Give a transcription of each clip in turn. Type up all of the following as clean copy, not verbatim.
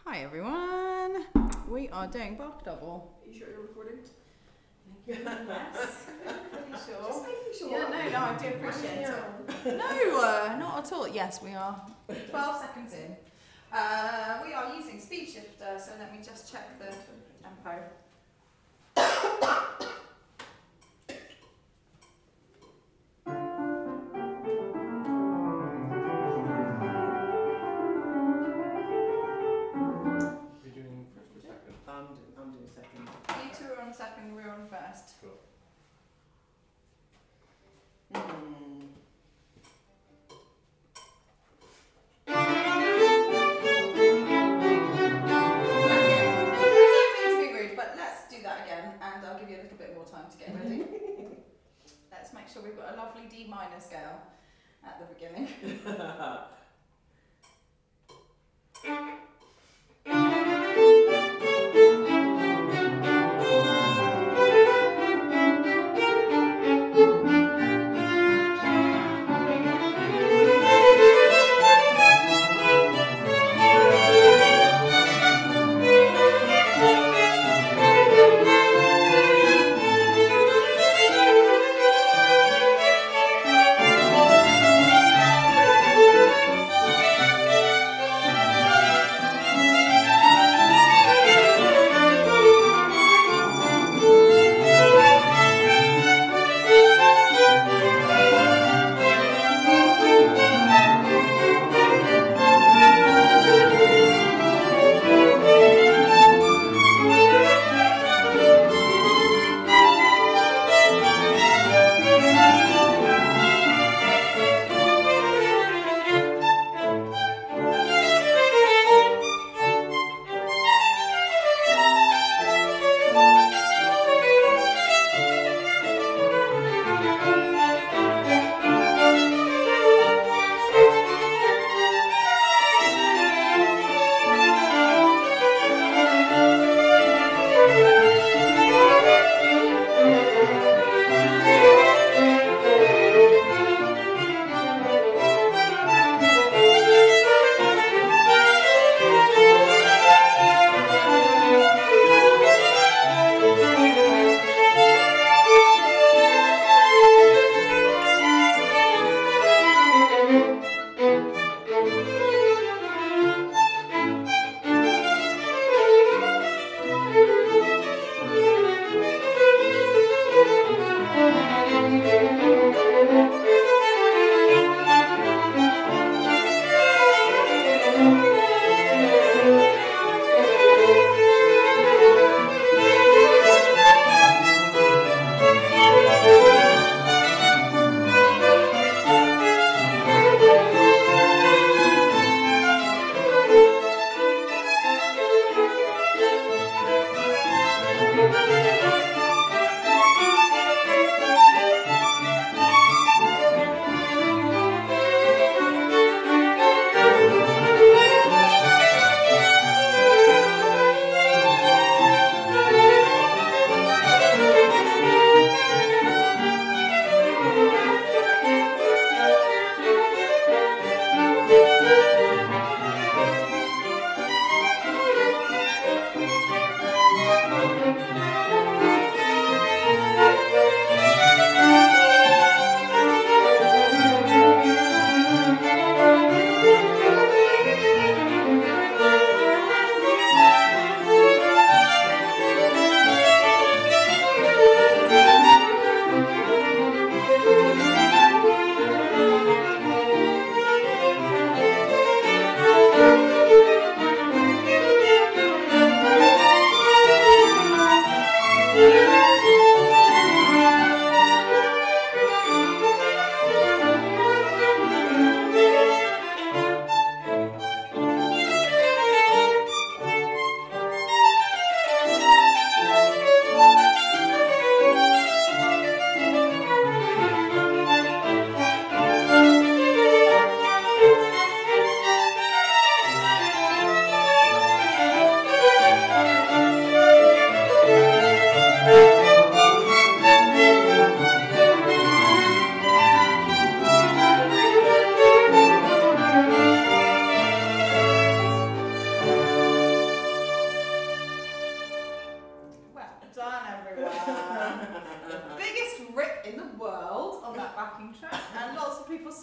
Hi everyone, we are doing bark double. Are you sure you're recording? Yes, pretty sure. Just making sure. Yeah, no, I do appreciate it. No, not at all. Yes, we are 12 seconds in. We are using speed shifter, so let me just check the tempo. I'm doing second. You two are on second, we're on first. Cool. And I'll give you a little bit more time to get ready. Let's make sure we've got a lovely D minor scale at the beginning.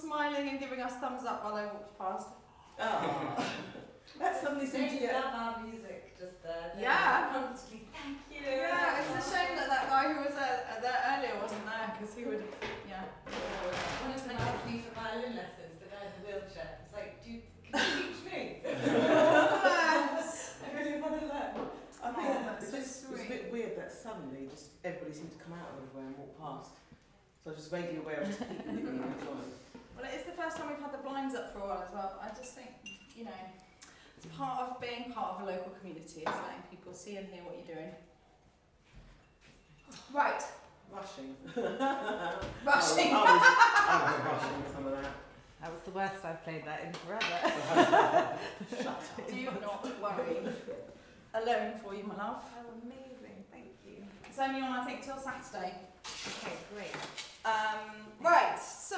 smiling and giving us thumbs up while they walked past. Oh. That suddenly seemed to They get... love our music just there. Yeah. Constantly, thank you. Yeah, it's a shame that that guy who was there earlier wasn't there, because he would have, yeah. One of them asked me for violin lessons, the guy in the wheelchair. It's like, can you teach me? Yes. I really want to learn. I think That's so it was a sweet. bit weird that suddenly just everybody seemed to come out of everywhere and walk past. So I was just vaguely aware of just people leaving the time. Well, it is the first time we've had the blinds up for a while as well. I just think, you know, it's part of being part of a local community, is letting people see and hear what you're doing. Right. Rushing. Rushing. I was rushing with some of that. That was the worst I've played that in forever. Do not worry. Alone for you, my love. Oh, amazing, thank you. It's only on, I think, till Saturday. Okay, great. Right, so...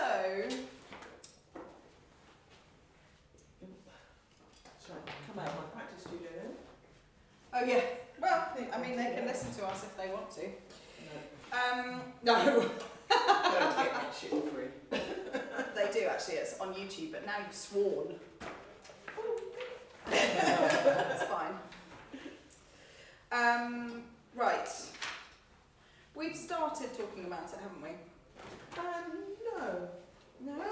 Shall I come out of my practice studio then? Oh, yeah. Well, think I mean, I'll they do can that. listen to us if they want to. No. No. Don't get that shit for free. They do, actually. It's on YouTube, but now you've sworn. That's fine. Right. We've started talking about it, haven't we? No. No?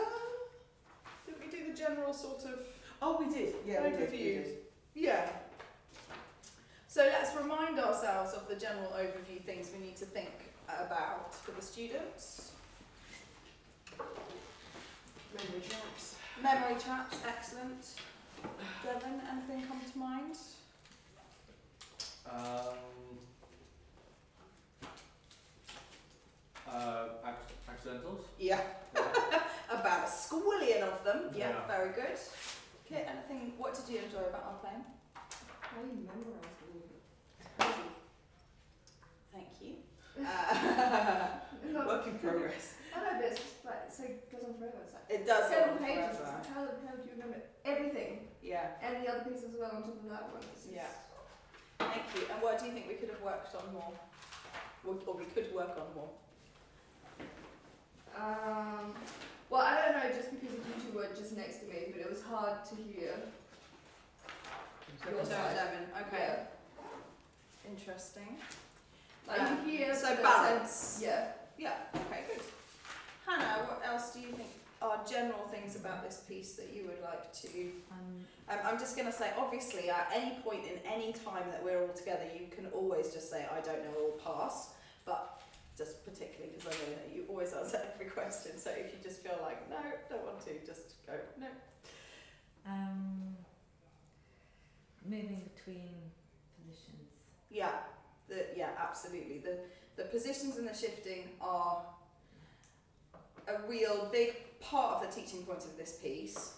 Did we do the general sort of... Oh, we did. Yeah, we did. We Overview. did. Yeah. So let's remind ourselves of the general overview things we need to think about for the students. Memory traps. Memory traps, excellent. Devon, anything come to mind? Accidentals? Yeah. Yeah. About a squillion of them. Yeah, Yeah. very good. Okay, anything, what did you enjoy about our playing? I memorised all of it. Thank you. Work in progress. I know, but it's just like, so it goes on forever. It's like It does go 7 on pages. It's forever. like, how the hell do you remember everything? Yeah, And the other pieces as well on top of that one. It's just, Yeah. thank you. And what do you think we could have worked on more? Or we could work on more? Well, I don't know, just because you two were just next to me, but it was hard to hear. Your So side. 11, okay. Yeah. Interesting. Like you hear. So but balance. Yeah. Yeah, okay, good. Hannah, what else do you think are general things about this piece that you would like to... I'm just going to say, obviously, at any point in any time that we're all together, you can always just say, I don't know, or pass. But just particularly because I know that you always answer every question, so if you just feel like, no, don't want to, just go, no. Moving between positions. Yeah, yeah, absolutely. The positions and the shifting are a real big part of the teaching points of this piece,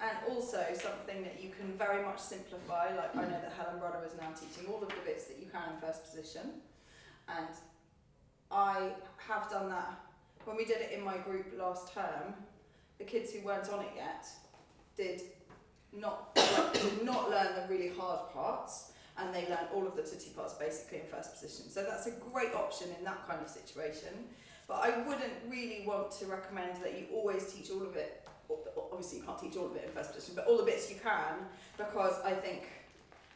and also something that you can very much simplify. Like I know that Helen Brother is now teaching all of the bits that you can in first position, and I have done that when we did it in my group last term. The kids who weren't on it yet did not learn the really hard parts, and they learned all of the tutty parts basically in first position. So that's a great option in that kind of situation. But I wouldn't really want to recommend that you always teach all of it. Obviously you can't teach all of it in first position, but all the bits you can, because I think,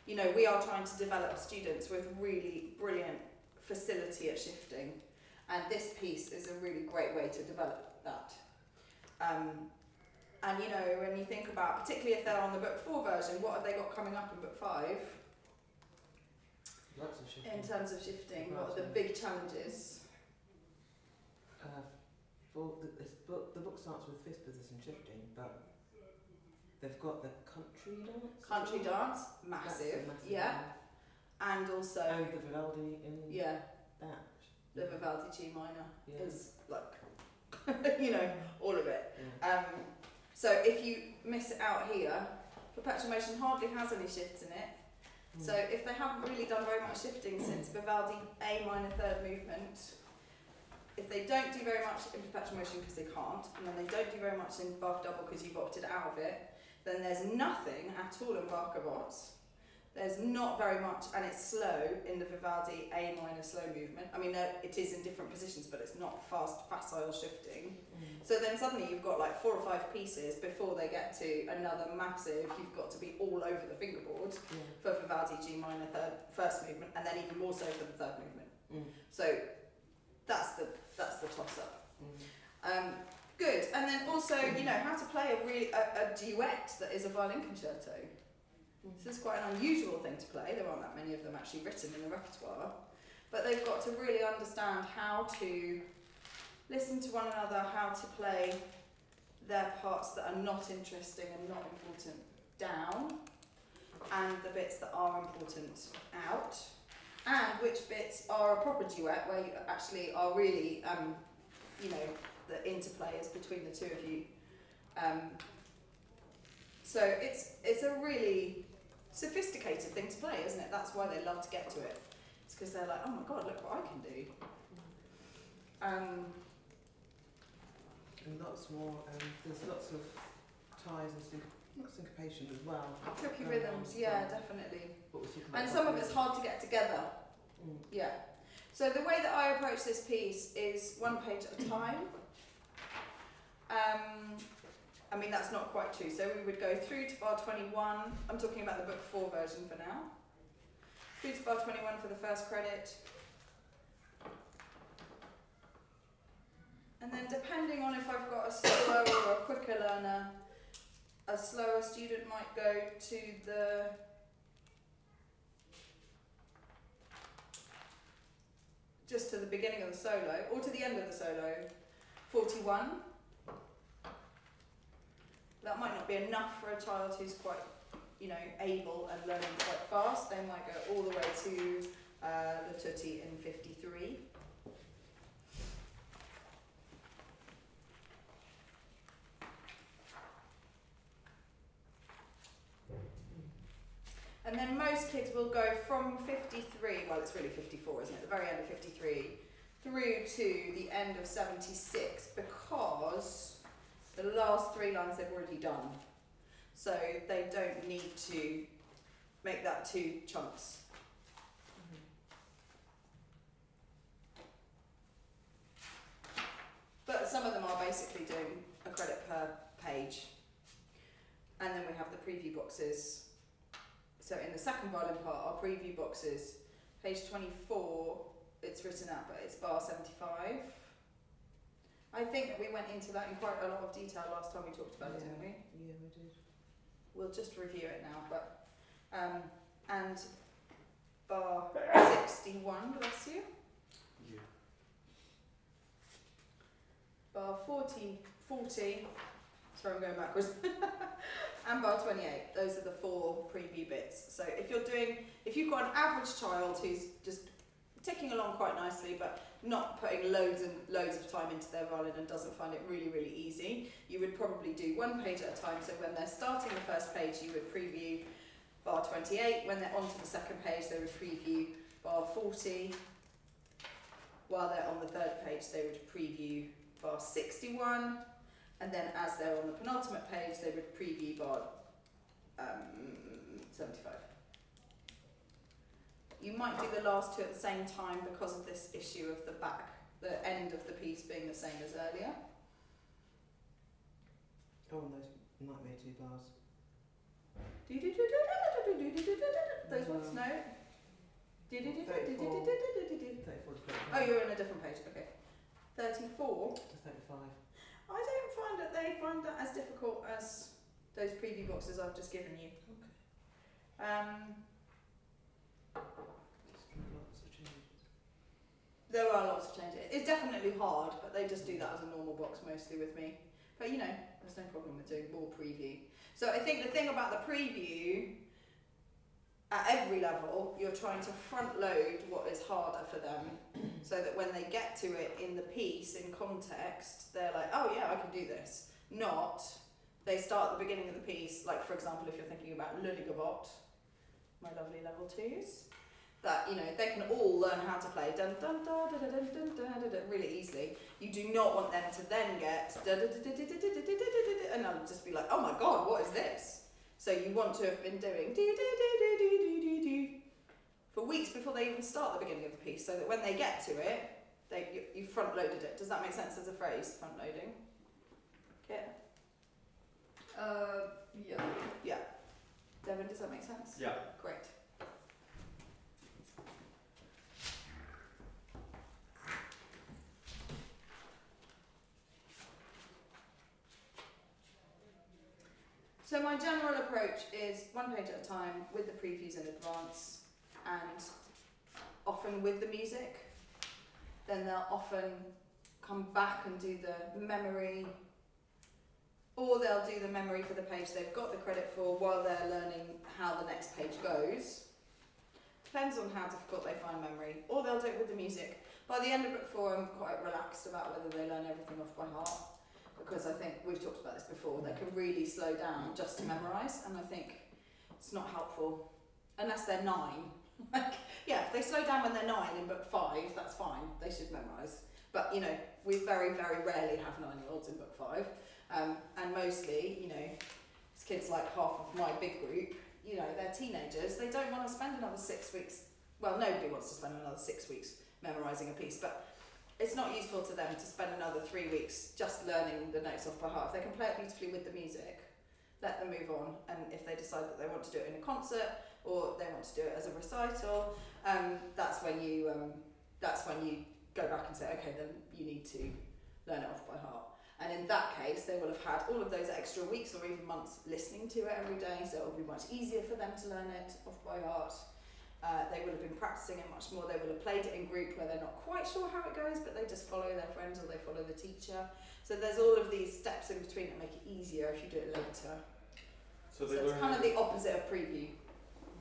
you know, we are trying to develop students with really brilliant facility at shifting, and this piece is a really great way to develop that. And you know, when you think about, particularly if they're on the book 4 version, what have they got coming up in book 5? Lots of shifting. In terms of shifting, what are the big challenges? The book starts with 5th position shifting, but they've got the country dance. Country as well. dance, massive, That's a yeah. one. And also, And the Vivaldi in yeah, that. the Vivaldi G minor Yeah. is like, you know, all of it. Yeah. So if you miss it out here, perpetual motion hardly has any shifts in it. So if they haven't really done very much shifting since Vivaldi A minor 3rd movement, if they don't do very much in perpetual motion because they can't, and then they don't do very much in Bach double because you've opted out of it, then there's nothing at all in Bach Gavotte. There's not very much, and it's slow in the Vivaldi A minor slow movement. I mean, it is in different positions, but it's not fast, facile shifting. So then suddenly you've got like 4 or 5 pieces before they get to another massive, you've got to be all over the fingerboard for Vivaldi G minor first movement, and then even more so for the third movement. So that's the toss-up. Good, and then also, you know, how to play a duet that is a violin concerto. This is quite an unusual thing to play. There aren't that many of them actually written in the repertoire, but they've got to really understand how to listen to one another, how to play their parts that are not interesting and not important down, and the bits that are important out, and which bits are a proper duet where you actually are really, you know, the interplay is between the two of you. So it's a really sophisticated thing to play, isn't it? That's why they love to get to it. It's because they're like, oh my god, look what I can do. And lots more, there's lots of ties and not syncopation as well. Tricky rhythms, yeah, definitely. And And some of it's hard to get together. Yeah. So the way that I approach this piece is 1 page at a time. I mean, that's not quite true. So we would go through to bar 21. I'm talking about the book 4 version for now. Through to bar 21 for the first credit. And then depending on if I've got a slower or a quicker learner, a slower student might go to the just to the beginning of the solo, or to the end of the solo, 41. That might not be enough for a child who's quite, you know, able and learning quite fast. They might go all the way to the tutti in 53. And then most kids will go from 53, well it's really 54, isn't it, the very end of 53, through to the end of 76, because the last 3 lines they've already done. So they don't need to make that 2 chunks. But some of them are basically doing a credit per page. And then we have the preview boxes. So in the second violin part, our preview boxes, page 24, it's written out, but it's bar 75. I think that we went into that in quite a lot of detail last time we talked about it, didn't we? Yeah, we did. We'll just review it now, but and bar 61, bless you. Yeah. Bar 40, sorry I'm going backwards, and bar 28. Those are the 4 preview bits. So if you've got an average child who's just ticking along quite nicely, but not putting loads and loads of time into their violin and doesn't find it really, really easy, you would probably do 1 page at a time. So when they're starting the first page, you would preview bar 28. When they're onto the second page, they would preview bar 40. While they're on the third page, they would preview bar 61. And then as they're on the penultimate page, they would preview bar 75. You might do the last 2 at the same time because of this issue of the end of the piece being the same as earlier. Oh, and those nightmare 2 bars. Those ones, no? 34. Oh, you're in a different page, okay. 34. To 35. I don't find that they find that as difficult as those preview boxes I've just given you. Okay. Lots of changes. There are lots of changes. It's definitely hard, but they just do that as a normal box mostly with me. But you know, there's no problem with doing more preview. So I think the thing about the preview, at every level, you're trying to front load what is harder for them, so that when they get to it in the piece, in context, they're like, oh yeah, I can do this. Not, they start at the beginning of the piece, like for example, if you're thinking about Le Ligabot, my lovely level 2s, that, you know, they can all learn how to play dun dun dun dun dun dun dun dun dun really easily. You do not want them to then get and I'll just be like, oh my god, what is this? So you want to have been doing they even start the beginning of the piece, so that when they get to it, you front loaded it. Does that make sense as a phrase? Front loading. Kit? Yeah. Yeah. Devin, does that make sense? Yeah. Great. So my general approach is one page at a time with the previews in advance and often with the music. Then they'll often come back and do the memory, or they'll do the memory for the page they've got the credit for while they're learning how the next page goes. Depends on how difficult they find memory, or they'll do it with the music. By the end of book 4, I'm quite relaxed about whether they learn everything off by heart, because I think we've talked about this before, they can really slow down just to memorise, and I think it's not helpful unless they're 9. Like, yeah, if they slow down when they're 9 in book 5, that's fine, they should memorise. But, you know, we very, very rarely have 9-year-olds in book 5, and mostly, you know, it's kids like half of my big group, you know, they're teenagers, they don't want to spend another 6 weeks, well, nobody wants to spend another 6 weeks memorising a piece, but it's not useful to them to spend another 3 weeks just learning the notes off by heart. If they can play it beautifully with the music, let them move on, and if they decide that they want to do it in a concert or they want to do it as a recital, that's when you go back and say, okay, then you need to learn it off by heart. And in that case, they will have had all of those extra weeks or even months listening to it every day, so it will be much easier for them to learn it off by heart. They will have been practicing it much more. They will have played it in group where they're not quite sure how it goes, but they just follow their friends or they follow the teacher. So there's all of these steps in between that make it easier if you do it later. So it's kind of the opposite of preview.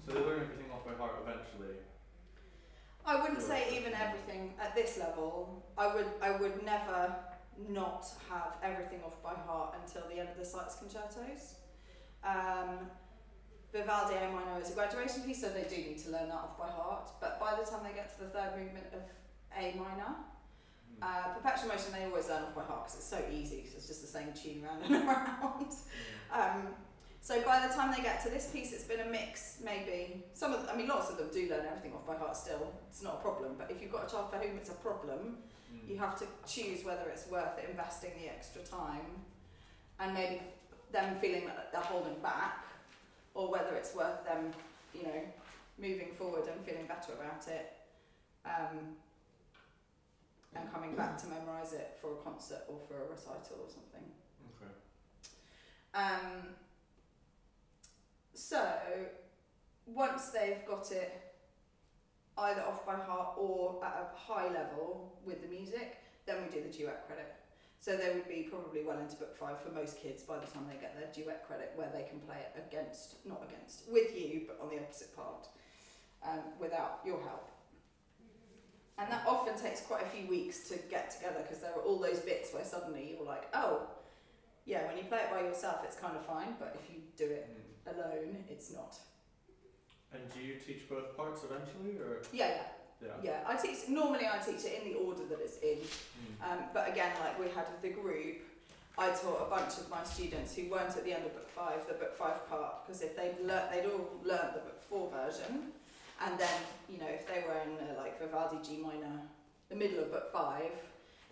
So they learn everything off by heart eventually. I wouldn't say even everything at this level. I would never not have everything off by heart until the end of the Sykes concertos. Vivaldi A minor is a graduation piece, so they do need to learn that off by heart. But by the time they get to the third movement of A minor, Perpetual Motion they always learn off by heart because it's so easy, because it's just the same tune round and around. So by the time they get to this piece, it's been a mix, maybe. Lots of them do learn everything off by heart still. It's not a problem. But if you've got a child for whom it's a problem, you have to choose whether it's worth it investing the extra time and maybe them feeling that they're holding back, or whether it's worth them, you know, moving forward and feeling better about it, and coming back to memorise it for a concert or for a recital or something. Okay. So, once they've got it either off by heart or at a high level with the music, then we do the duet credit. So they would be probably well into book 5 for most kids by the time they get their duet credit, where they can play it with you, but on the opposite part, without your help. And that often takes quite a few weeks to get together, because there are all those bits where suddenly you're like, oh, yeah, when you play it by yourself it's kind of fine, but if you do it alone, it's not. And do you teach both parts eventually, or? Yeah. I teach it in the order that it's in. But again, like we had with the group, I taught a bunch of my students who weren't at the end of book 5, the book 5 part, because if they'd all learnt the book 4 version, and then, you know, if they were in like Vivaldi G minor, the middle of book 5,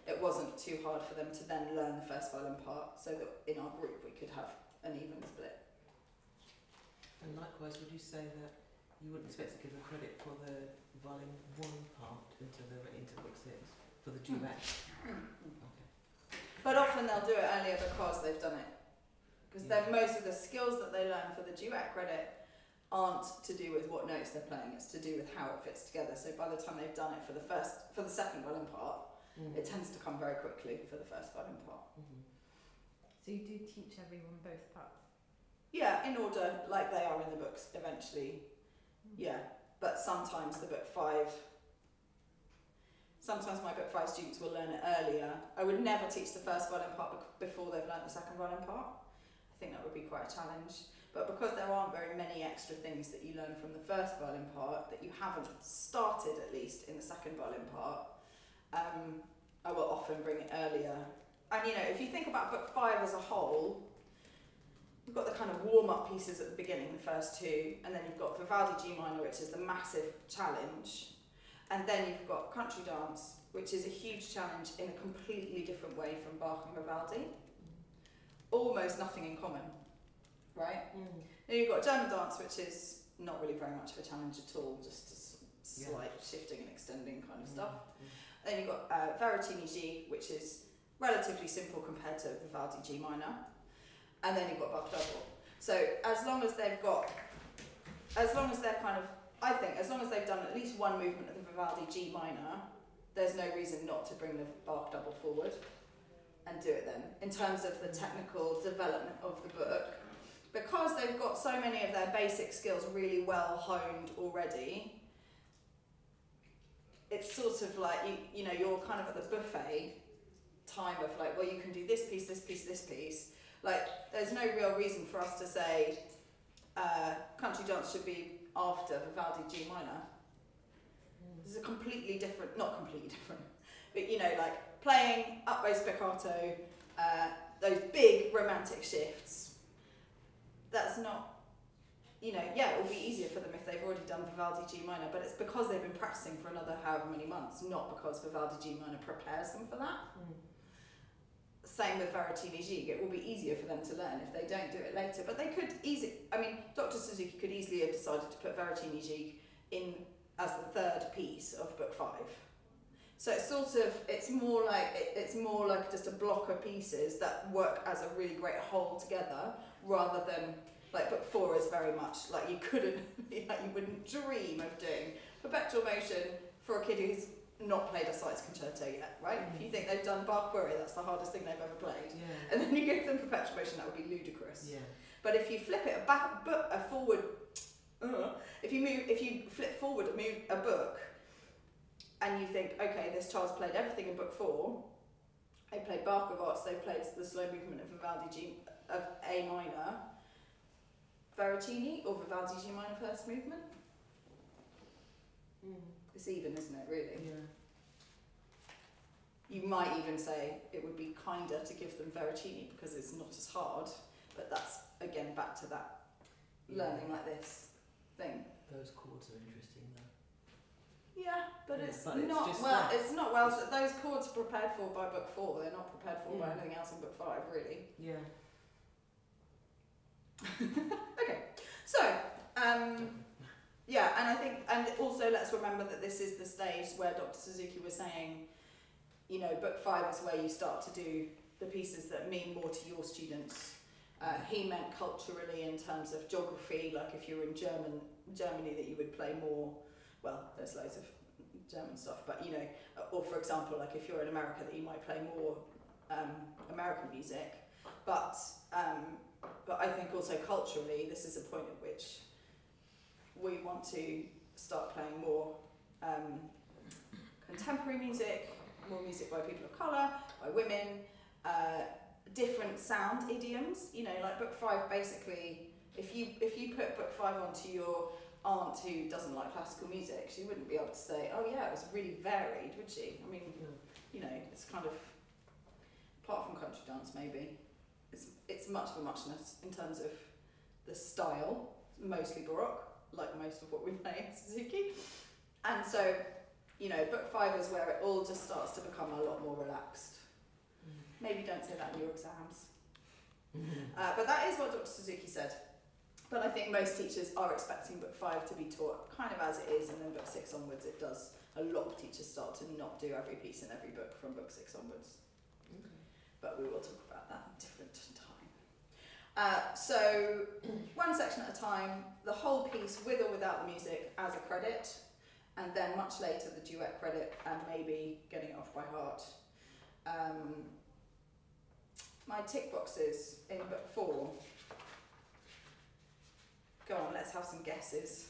it wasn't too hard for them to then learn the first violin part, so that in our group we could have an even split. And likewise, would you say that you wouldn't expect to give them credit for the violin 1 part until they were into book 6 for the duet? Okay. But often they'll do it earlier because they've done it. Because then most of the skills that they learn for the duet credit aren't to do with what notes they're playing, it's to do with how it fits together. So by the time they've done it for the second violin part, it tends to come very quickly for the first violin part. So you do teach everyone both parts? Yeah, in order, like they are in the books eventually. Yeah, but sometimes my book 5 students will learn it earlier. I would never teach the first violin part before they've learnt the second violin part. I think that would be quite a challenge. But because there aren't very many extra things that you learn from the first violin part that you haven't started, at least, in the second violin part, I will often bring it earlier. And you know, if you think about book 5 as a whole, you've got the kind of warm-up pieces at the beginning, the first two, and then you've got Vivaldi G minor, which is the massive challenge, and then you've got Country Dance, which is a huge challenge in a completely different way from Bach and Vivaldi. Almost nothing in common, right? Then you've got German Dance, which is not really very much of a challenge at all, just a slight shifting and extending kind of stuff. Then you've got Veritini G, which is relatively simple compared to Vivaldi G minor. And then you've got Bach double. So as long as they're kind of, I think, as long as they've done at least one movement of the Vivaldi G minor, there's no reason not to bring the Bach double forward and do it then, in terms of the technical development of the book. Because they've got so many of their basic skills really well honed already, it's sort of like, you know, you're kind of at the buffet time of like, well, you can do this piece, this piece, this piece. Like, there's no real reason for us to say Country Dance should be after Vivaldi G minor. This is a completely different, not completely different, but you know, like playing up-bow spiccato, those big romantic shifts, that's not, you know, yeah, it will be easier for them if they've already done Vivaldi G minor, but it's because they've been practicing for another however many months, not because Vivaldi G minor prepares them for that. Same with Veritini G, it will be easier for them to learn if they don't do it later, but they could easily, I mean, Dr. Suzuki could easily have decided to put Veritini G in as the third piece of book 5. So it's sort of, it's more like just a block of pieces that work as a really great whole together, rather than like book 4 is very much like you wouldn't dream of doing perpetual motion for a kid who's not played a Sites concerto yet, right? If you think they've done Bach Worry, that's the hardest thing they've ever played. And then you give them perpetual motion, that would be ludicrous. But if you flip it forward, if you flip forward a book, and you think, okay, this child's played everything in book 4. They played Bach of Arts, they've played the slow movement of Vivaldi G of A minor, Veritini or Vivaldi G minor first movement. It's even, isn't it, really? You might even say it would be kinder to give them Veritini because it's not as hard, but that's, again, back to that learning like this thing. Those chords are interesting though. Yeah, but it's but not it's well. that. It's not well. So those chords are prepared for by book 4. They're not prepared for by anything else in book 5, really. Okay, so yeah, and I think, and also let's remember that this is the stage where Dr. Suzuki was saying, you know, book 5 is where you start to do the pieces that mean more to your students. He meant culturally in terms of geography, like if you're in Germany, that you would play more. Well, there's loads of German stuff, but you know, or for example, like if you're in America, that you might play more American music. But I think also culturally, this is a point at which we want to start playing more contemporary music, more music by people of colour, by women, different sound idioms. You know, like book 5, basically, if you put book 5 onto your aunt who doesn't like classical music, she wouldn't be able to say, oh yeah, it was really varied, would she? I mean, you know, it's kind of, apart from Country Dance maybe, it's much of a muchness in terms of the style, mostly Baroque, like most of what we play in Suzuki. And so, you know, book 5 is where it all just starts to become a lot more relaxed. Maybe don't say that in your exams. But that is what Dr. Suzuki said. But I think most teachers are expecting book 5 to be taught kind of as it is, and then book 6 onwards it does. A lot of teachers start to not do every piece in every book from book 6 onwards. But we will talk about that at a different time. So, one section at a time, the whole piece with or without the music as a credit, and then much later the duet credit, and maybe getting it off by heart. My tick boxes in book 4. Go on, let's have some guesses.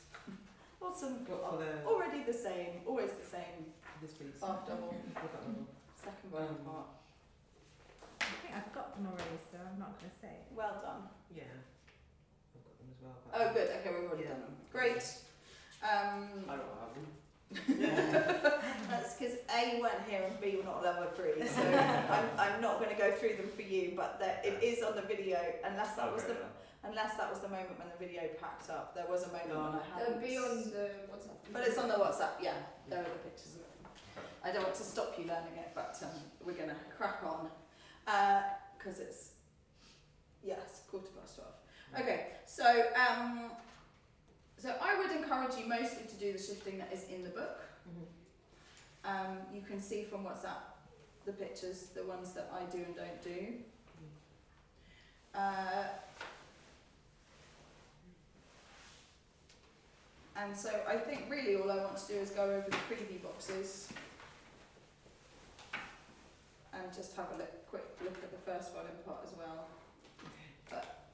What's some already the same, always the same. This piece. Bach double. Second violin part. I think I've got them already, so I'm not going to say it. Well done. Yeah, I've got them as well. Oh, good. Okay, we've already done them. Great. I don't have them. That's because A, you weren't here, and B, we're not level 3. So I'm not going to go through them for you, but it is on the video. Unless that was the moment when the video packed up. There was a moment when I hadn't. It'll be on the WhatsApp. But it's on the WhatsApp. Yeah, there are the pictures of it. I don't want to stop you learning it, but we're going to crack on because it's 12:15. Okay, so I would encourage you mostly to do the shifting that is in the book. You can see from WhatsApp the pictures, the ones that I do and don't do. And so I think really all I want to do is go over the preview boxes and just have a quick look at the first violin part as well. But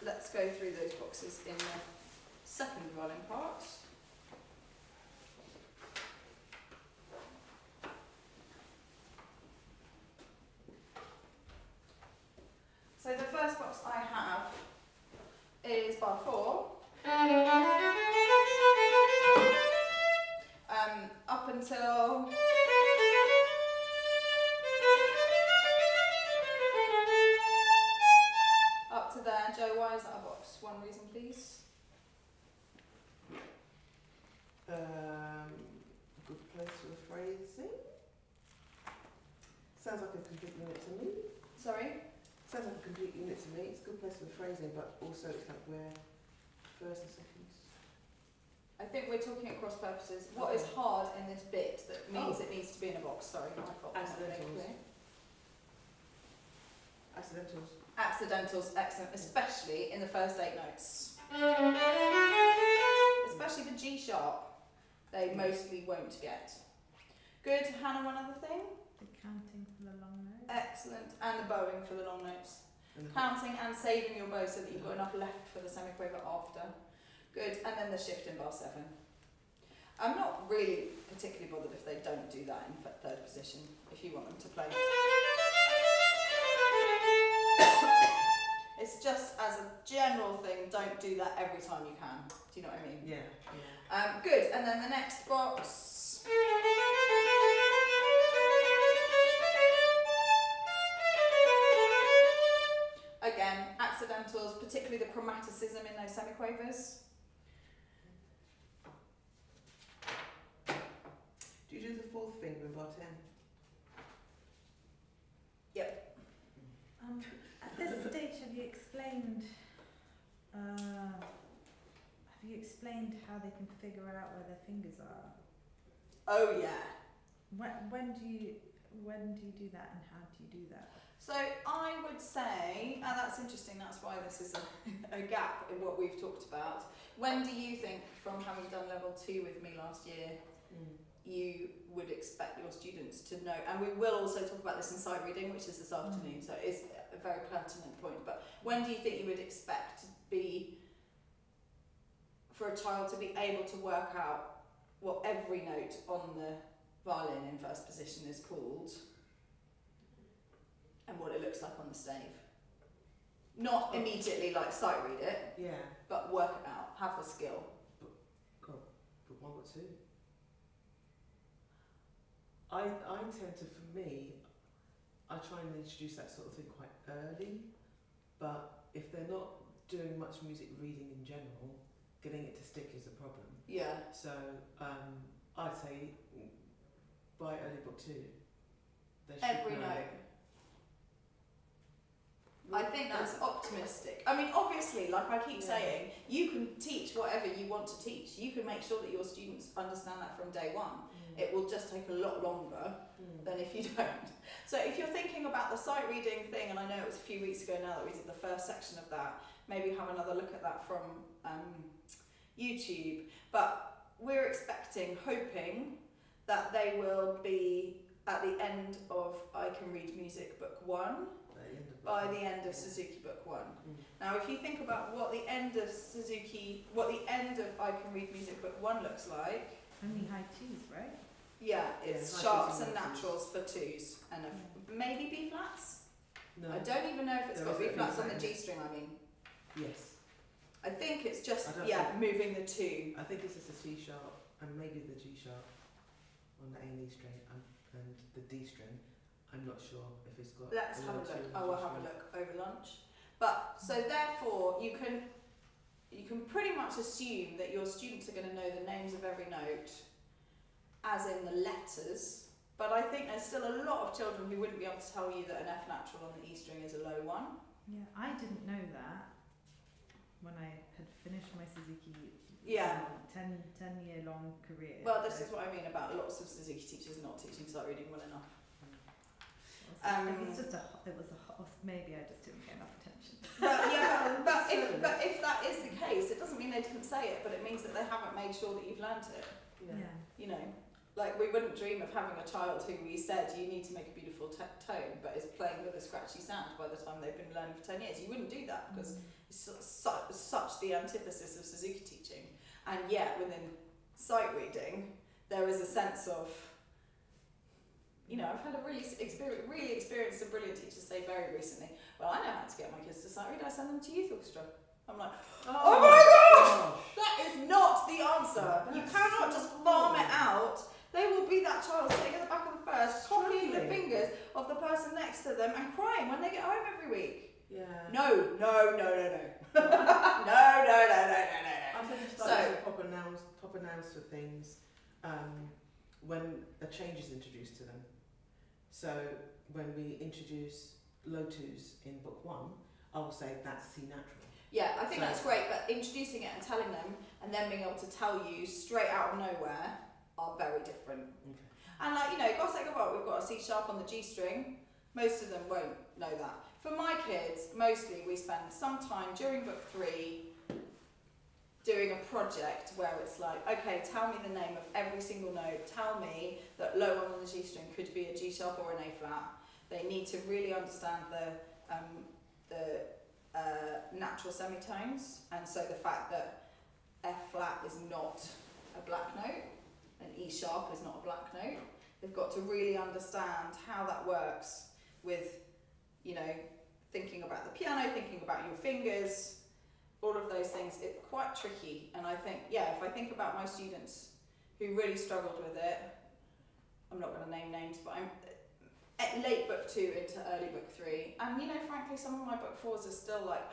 let's go through those boxes in the second violin part. So the first box I have is bar 4. Up until up to there. Joe, why is that a box? One reason, please. Good place for the phrasing. Sounds like a complete unit to me. Sorry? Sounds like a complete unit to me. It's a good place for the phrasing, but also it's like where first and seconds. I think we're talking at cross purposes. What is hard in this bit that means it needs to be in a box? Sorry, my fault. Accidentals. Accidentals. Accidentals, excellent, especially in the first 8 notes. Especially the G sharp, they mostly won't get. Good. Hannah, one other thing? The counting for the long notes. Excellent. And the bowing for the long notes. Counting and saving your bow so that you've got enough left for the semiquaver after. Good. And then the shift in bar 7. I'm not really particularly bothered if they don't do that in 3rd position, if you want them to play. It's just as a general thing, don't do that every time you can. Do you know what I mean? Yeah. Good. And then the next box. Again, accidentals, particularly the chromaticism in those semiquavers. Do you do the 4th finger in bar 10? Yep. At this stage, have you explained how they can figure out where their fingers are? Oh yeah. When do you do that, and how do you do that? So I would say, and that's interesting, that's why this is a gap in what we've talked about. When do you think, from having done level 2 with me last year, you would expect your students to know? And we will also talk about this in sight reading, which is this afternoon, so it's a very pertinent point. But when do you think you would expect to be, for a child to be able to work out what every note on the violin in 1st position is called? And what it looks like on the stave. Not immediately like sight read it, but work it out, have the skill. But 1 or 2. I tend to, for me, I try and introduce that sort of thing quite early, but if they're not doing much music reading in general, getting it to stick is a problem. Yeah. So I'd say by early book 2, they should Every know. note. I think that's optimistic. I mean, obviously, like I keep saying, you can teach whatever you want to teach. You can make sure that your students understand that from day 1. It will just take a lot longer than if you don't. So if you're thinking about the sight reading thing, and I know it was a few weeks ago now that we did the first section of that, maybe have another look at that from YouTube. But we're expecting, hoping, that they will be at the end of I Can Read Music Book 1, by the end of Suzuki Book 1. Now if you think about what the end of I Can Read Music Book 1 looks like. Only high 2s, right? Yeah, it's sharps and naturals for 2s, and maybe B flats? No. I don't even know if it's got B flats on the G string, I mean. Yes. I think it's just I don't moving the two. I think it's just a C sharp and maybe the G sharp on the A and E string and the D string. I'm not sure if it's got. Let's have a low look. two I or will G have a string. look over lunch. But so therefore you can pretty much assume that your students are going to know the names of every note, as in the letters. But I think there's still a lot of children who wouldn't be able to tell you that an F natural on the E string is a low one. Yeah, I didn't know that when I had finished my Suzuki 10-year long career. Well, this is what I mean about lots of Suzuki teachers not teaching sight reading well enough. It was just maybe I just didn't pay enough attention. But if that is the case, it doesn't mean they didn't say it, but it means that they haven't made sure that you've learnt it. Yeah. You know, like we wouldn't dream of having a child who we said you need to make a beautiful tone, but is playing with a scratchy sound by the time they've been learning for 10 years. You wouldn't do that because it's such the antithesis of Suzuki teaching. And yet within sight reading, there is a sense of, you know, I've had a really experienced and brilliant teacher say very recently, well, I know how to get my kids to sight read, I send them to youth orchestra. I'm like, oh my gosh! That is not the answer. You cannot just farm it out. They will be that child sitting at the back of the first, copying the fingers of the person next to them and crying when they get home every week. Yeah. No. no. No. I'm going to start using proper nouns for things when a change is introduced to them. So when we introduce low twos in book 1, I will say that's C natural. Yeah, I think that's great, but introducing it and telling them and then being able to tell you straight out of nowhere are very different. Okay. And like, you know, we've got a C sharp on the G string. Most of them won't know that. For my kids, mostly we spend some time during book 3 doing a project where it's like, okay, tell me the name of every single note. Tell me that low one on the G string could be a G sharp or an A flat. They need to really understand the natural semitones, and so the fact that F flat is not a black note and E sharp is not a black note. They've got to really understand how that works with, you know, thinking about the piano, thinking about your fingers, all of those things. It's quite tricky, and I think, yeah, if I think about my students who really struggled with it, I'm not going to name names, but I'm at late book 2 into early book 3, and you know, frankly, some of my book 4s are still like,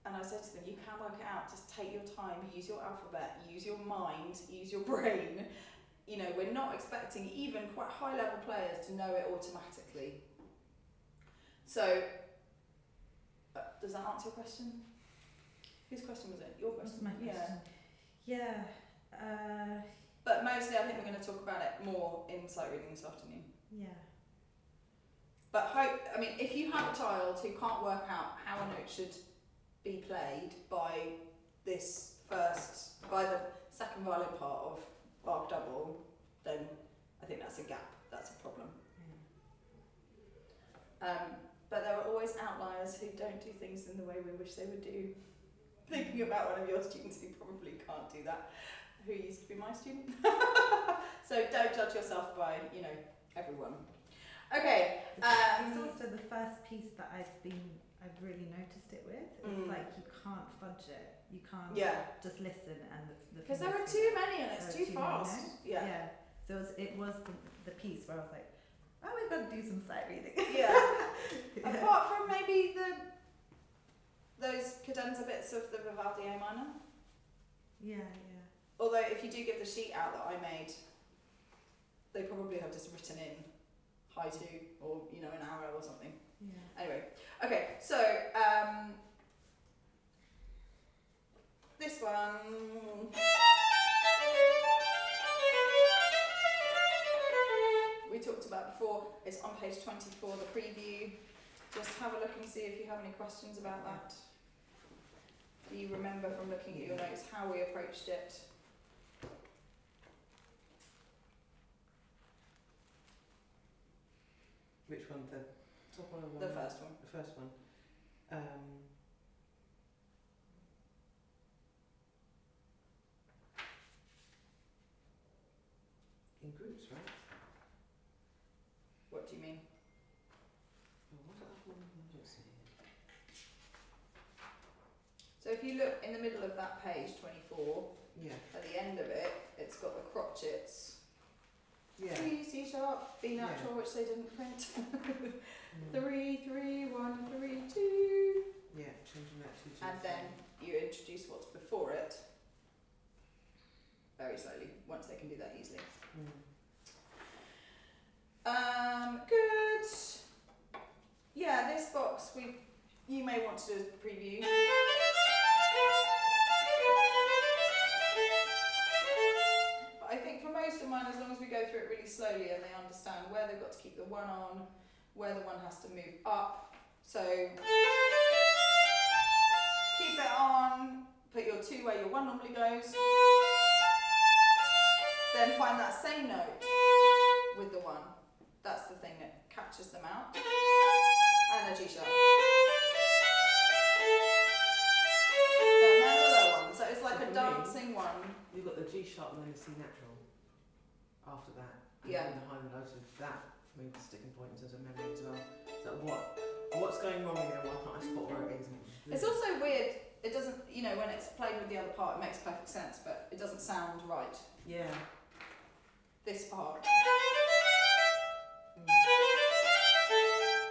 and I said to them, you can work it out, just take your time, use your alphabet, use your mind, use your brain. You know, we're not expecting even quite high level players to know it automatically. So, does that answer your question? Whose question was it? Your question? What's my question? Yeah. But mostly I think we're going to talk about it more in sight reading this afternoon. Yeah. But if you have a child who can't work out how a note should be played by the second violin part of Bach double, then I think that's a gap, that's a problem. But there are always outliers who don't do things in the way we wish they would do. Thinking about one of your students who probably can't do that, who used to be my student. So don't judge yourself by, you know, everyone. Okay. It's also the first piece that I've really noticed it with. It's like you can't fudge it. You can't just listen and because there are too many and it's too fast. Yeah. So it was the piece where I was like, oh, we've got to do some sight reading. Yeah. Apart from maybe those cadenza bits of the Vivaldi A minor. Yeah. Although if you do give the sheet out that I made, they probably have just written in high 2 or, you know, an arrow or something. Yeah. Anyway, okay, so this one. We talked about before. It's on page 24, the preview. Just have a look and see if you have any questions about that. Do you remember from looking at your notes how we approached it? Which one? The top one or The first one. The first one. In groups, right? What do you mean? Oh, what other one was it? So if if you look in the middle of that page, 24, Yeah. at the end of it, it's got the crotchets. Yeah. 3 C sharp, B natural, which they didn't print. Mm. 3, 3, 1, 3, 2. Yeah, changing that to And then you introduce what's before it very slowly, once they can do that easily. Good. Yeah, this box you may want to do as a preview. But I think for most of mine, as long as we go through it really slowly and they understand where they've got to keep the one on, where the one has to move up. So keep it on, put your 2 where your 1 normally goes. Then find that same note with the 1. That's the thing that captures them out. And a G sharp. And then a low one. So it's like So a for dancing one. You've got the G sharp and then the C natural after that. And Yeah. then the high and low, so that for me is sticking point in terms of memory as well. So what's going wrong in there? Why can't I spot where it is? It's also weird. It doesn't, you know, when it's played with the other part, it makes perfect sense, but it doesn't sound right. Yeah. This part. Mm.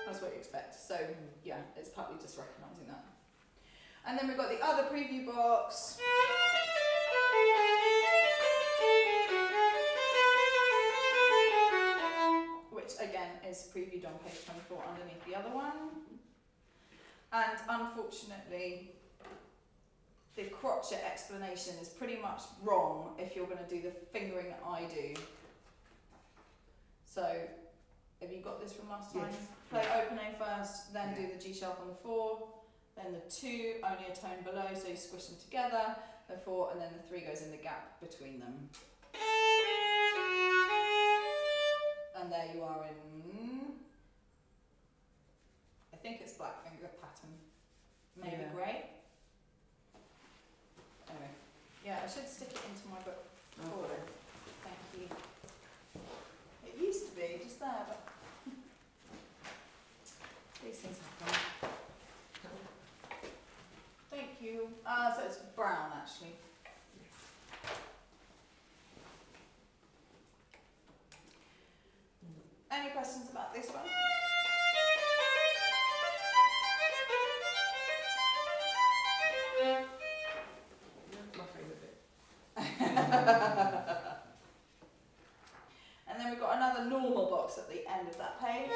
That's what you expect. So yeah, it's partly just recognising that. And then we've got the other preview box. Which again is previewed on page 24 underneath the other one. And unfortunately, the crotchet explanation is pretty much wrong if you're going to do the fingering that I do. So, have you got this from last time? Yes. Play open A first, then do the G sharp on the 4, then the 2, only a tone below, so you squish them together, the 4, and then the 3 goes in the gap between them. And there you are in, I think it's black finger pattern, maybe Yeah. grey. Anyway, yeah, I should stick it into my book for Okay. it. Thank you. It used to be just there, but these things happen. Thank you. So it's brown actually. Any questions about this one? That's my favourite bit. And then we've got another normal box at the end of that page.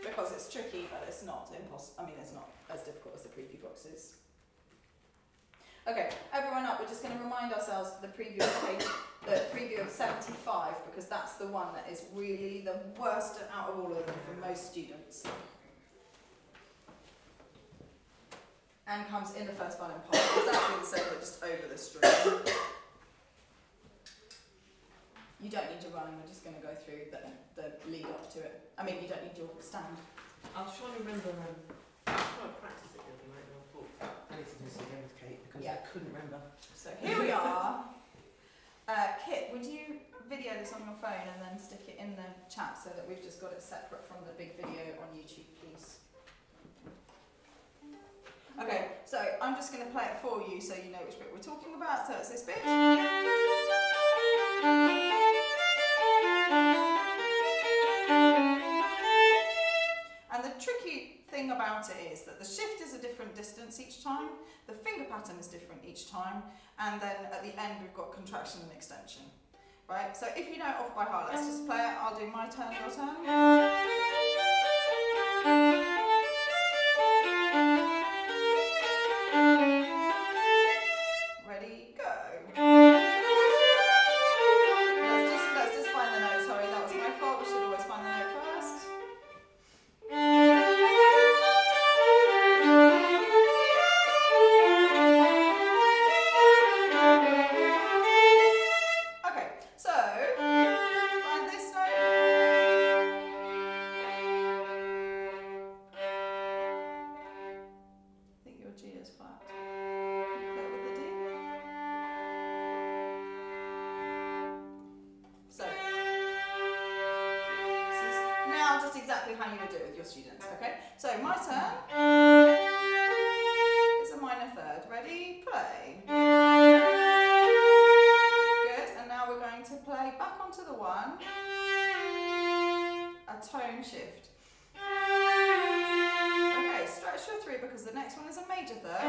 Because it's tricky, but it's not impossible. I mean, it's not as difficult as the preview boxes. Okay, everyone up, we're just going to remind ourselves of the preview of page, the preview of 75, because that's the one that is really the worst out of all of them for most students. And comes in the first violin part, exactly the same, but just over the string. You don't need your rhyme, we're just going to go through the lead up to it. I mean, you don't need your stand. I was trying to remember, I was trying to practice it the other night and I thought, I need to do this again with Kate because Yeah. I couldn't remember. So here we are. Kit, would you video this on your phone and then stick it in the chat so that we've just got it separate from the big video on YouTube, please? Okay, so I'm just going to play it for you so you know which bit we're talking about. So it's this bit. And the tricky thing about it is that the shift is a different distance each time, the finger pattern is different each time, and then at the end we've got contraction and extension. Right, so if you know it off by heart, let's just play it. I'll do my turn, your turn. Ready, go. Let's just find the note, sorry, that was my fault. We should always find the note first. Okay, so find this note. just exactly how you would do it with your students, okay? So my turn. It's a minor third. Ready? Play. Good, and now we're going to play back onto the one. A tone shift. Okay, stretch your 3 because the next one is a major third.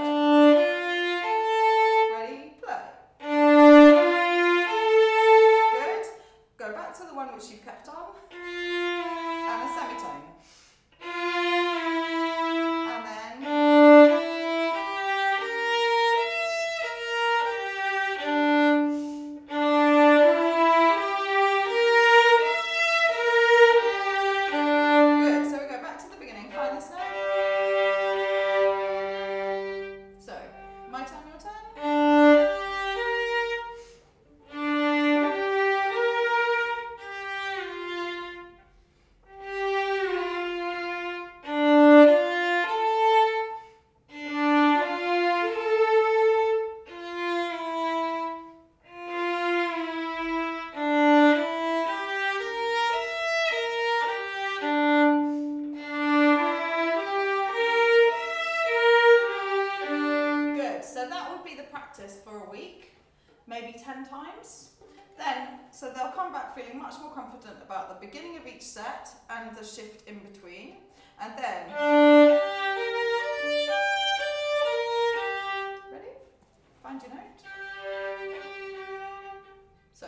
Ready? Play. Good. Go back to the one which you've kept on. And a semitone. And then good. So we go back to the beginning. Find this note. So my turn, your turn. Good, so that would be the practice for a week, maybe 10 times. Then, so they'll come back feeling much more confident about the beginning of each set and the shift in between. And then, ready? Find your note. So,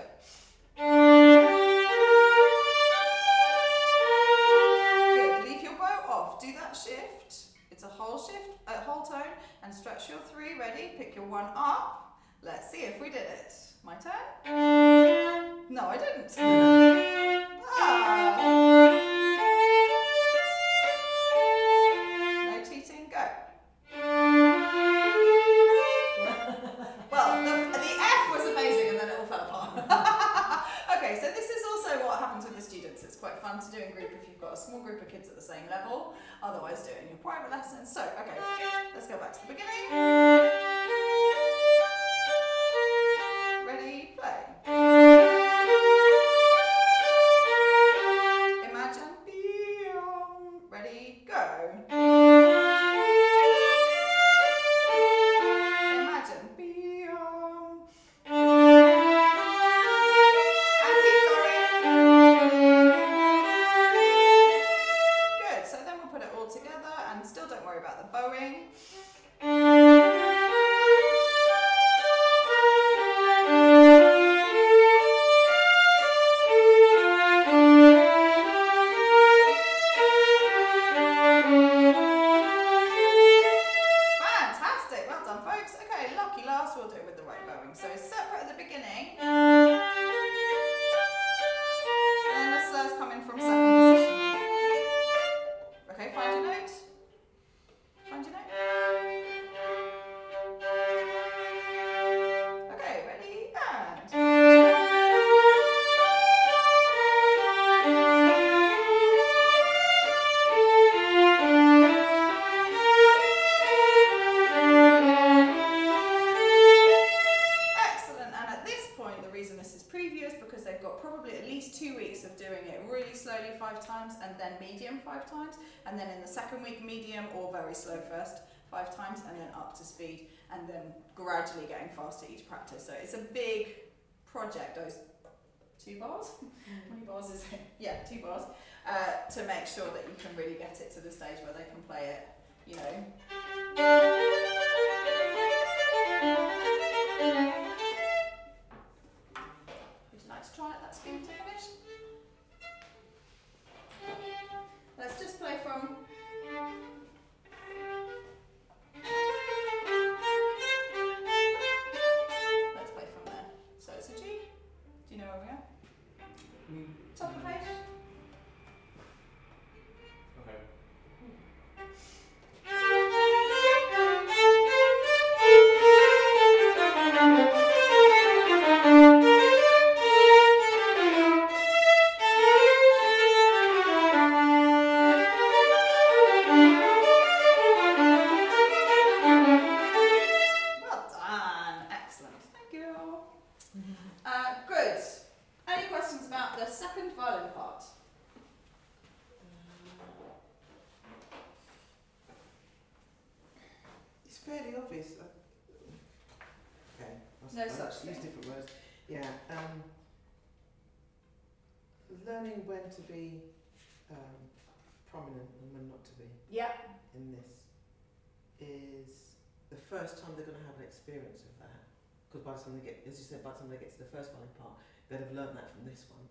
good, leave your bow off, do that shift. It's a whole shift, a whole tone, and stretch your 3, ready? Pick your 1 up. Let's see if we did it. My turn? No, I didn't. No cheating, go. Well, the F was amazing and then it all fell apart. Okay, so this is also what happens with the students. It's quite fun to do in group if you've got a small group of kids at the same level. Otherwise, do it in your private lessons. So, okay, let's go back to the beginning. Ready, play. Imagine beyond. Ready, go. Imagine beyond. And keep going. Good, so then we'll put it all together and still don't worry about the bowing. Fantastic, well done folks. Okay, lucky last, we'll do it with the right bowing. So separate at the beginning. And the slurs come in from second position. Okay, find your note. Find your note. Okay, ready, and. Excellent, and at this point, the reason this is preview is because they've got probably at least 2 weeks of doing it really slowly 5 times and then medium 5 times, and then in the second week medium or very slow first 5 times, and then up to speed, and then gradually getting faster each practice. So it's a big project, those 2 bars? How many bars is it? Yeah, 2 bars, to make sure that you can really get it to the stage where they can play it, you know. Would you like to try at that speed to finish? Let's just play from. Let's play from there. So it's a G. Do you know where we are? Top of the page. Okay. fairly obvious. Okay. No I'll such use thing. different words. Yeah. Learning when to be prominent and when not to be Yeah. in this is the first time they're going to have an experience of that. Because by the time they get, as you said, by the time they get to the first violin part, they'd have learnt that from this one.